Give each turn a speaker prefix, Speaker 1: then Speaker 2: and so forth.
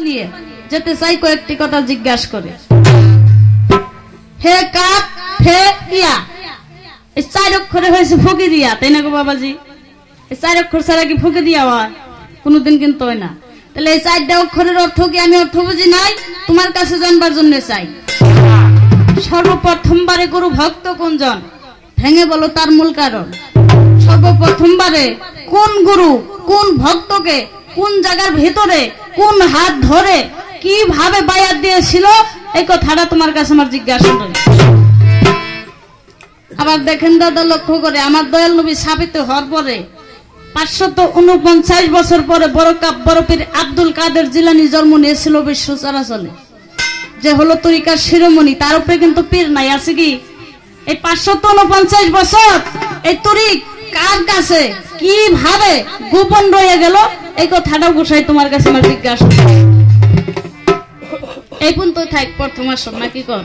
Speaker 1: বানিয়ে যেতে চাই কয়েকটি কথা জিজ্ঞাসা করে। হে কাপ হে ইয়া, এই 4 অক্ষরে হয়েছে ফকিরিয়া, তাই না গো বাবাজি? এই 4 অক্ষর ছাড়া কি ফকিরিয়া হয়? কোনোদিন কিন্তু হয় না। তাহলে এই 4টা অক্ষরের অর্থ কি আমি অর্থ বুঝি নাই? তোমার কাছে জানবার জন্য চাই। সর্বপ্রথমবারে গুরু ভক্ত কোনজন? ভেঙে বলো তার মূল কারণ। সর্বপ্রথমবারে কোন গুরু কোন ভক্তকে কোন জায়গার ভেতরে কোন হাত ধরে কিভাবে বায়াত দিয়েছিল, এই কথাটা তোমার কাছে আমার জিজ্ঞাসা করি। আবার দেখেন দাদা, লক্ষ্য করে আমার দয়াল নবী সাবিত হওয়ার পরে 549 বছর পরে বড় পীর আব্দুল কাদের জিলানী জন্ম নিয়েছিল বিশ্ব চরাচলে, যে হলো তরিকার শিরোমণি। তার উপরে কিন্তু পীর নাই, আছে কি? এই 549 বছর এই তরিক কার কাছে কিভাবে গোপন রয়ে গেল, এই কথাটাও গোসাই তোমার কাছে আমার জিজ্ঞাসা। এই পর্যন্ত থাক প্রথম আসর নাকি কর?